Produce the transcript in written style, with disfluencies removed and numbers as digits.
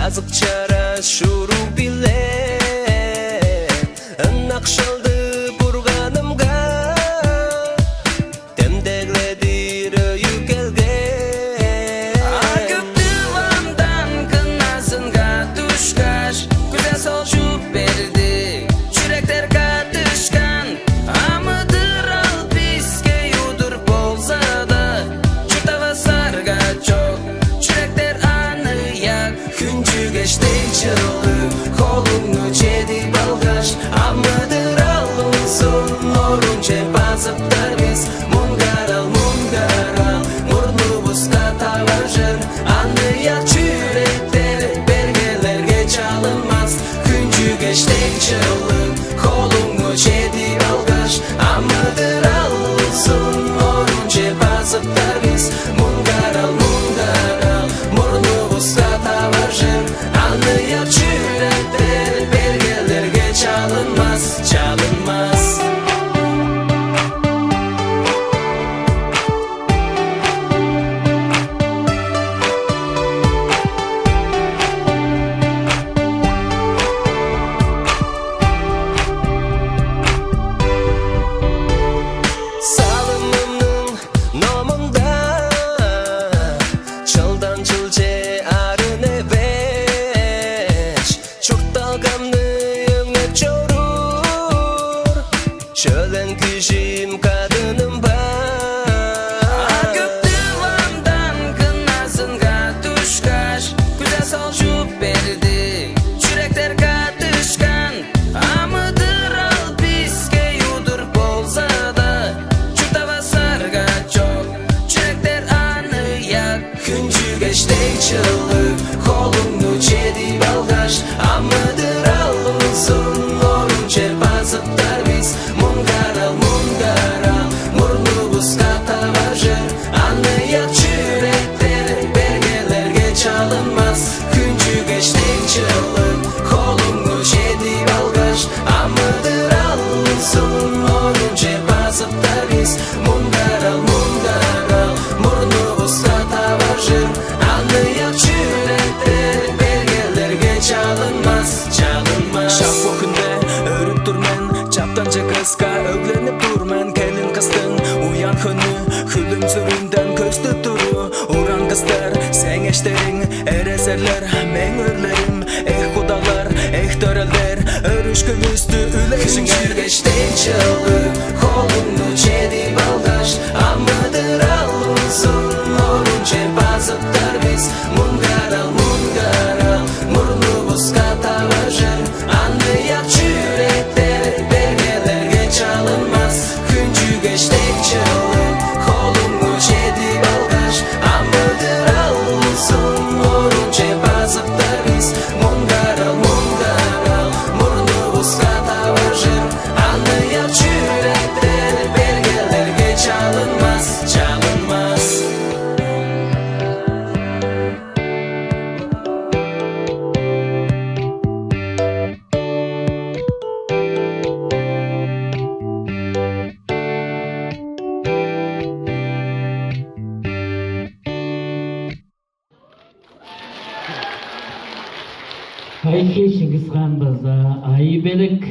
Azık çara şuru bile Nakşıldı burganımga Demdegledir öyü gelgen Akıp divandan kınasınga tuşkaş Güzel solşup berdi Çürekler katışkan Amıdır al piske yudur bolsa da Çırtava sarga çok Çürekler anıyak Küncü geçti çıldı Kolunu çedi balgaş Amıdır al uzun Orunce basıp darbiz Mungaral mungaral Murnu buska tavajır Anıyak çürekler Belgelerge çalınmaz Küncü geçti çıldı Kolunu çedi balgaş Amıdır al uzun Orunce basıp darbiz Mungaral mungaral Murnu buska tavajır Anıyak çürekler Belgelerge çalınmaz Çalınmaz Salımımın nomunda Çıldan çılce arın eveç Çok dalgamlı yöne çorur Çölen kişim kadınım var Akıp divandan kınasınga tuşkaş Güzel solşup berdi Çürekler katışkan Amıdır al piske yudur bolsa da Çırtava sarga çok Çürekler anıyak Küncü geçti çıldı Kolunu çedi balgaş Amıdır al uzun Orunce basıp darbiz Mungaral mungaral Murnu buska tavajır Anıyak çürekler Belgelerge çalınmaz Küncü geçti çıldı Kolunu çedi balgaş Amıdır al uzun Orunce basıp darbiz Mungaral mungaral Murnu buska tavajır Anıyak çürekler Belgelerge çalınmaz Çalınmaz Şaf okunda örüp durmen Çaptanca kızga öglenip durmen Kelin kıstın uyan hünü Külüm süründen köstü duru Uran kızlar sen eşlerin ereserler men örlerim kudalar töreler Örüşküm üstü üleşin Küncü geçti çıldı Kolunu çedi balgaş Amıdır al uzun Orunce basıp darbiz Mungaral mungaral Murnu buska tavajır Anıyak çürekler Belgelerge çalınmaz Küncü geçti çıldı Kolunu çedi balgaş Amıdır al uzun Orunce basıp darbiz Mungaral mungaral Murnu buska tavajır Anıyak çürekler Belgelerge çalınmaz Çalınmaz Ayke Şingizхан Baza, Ayı Belik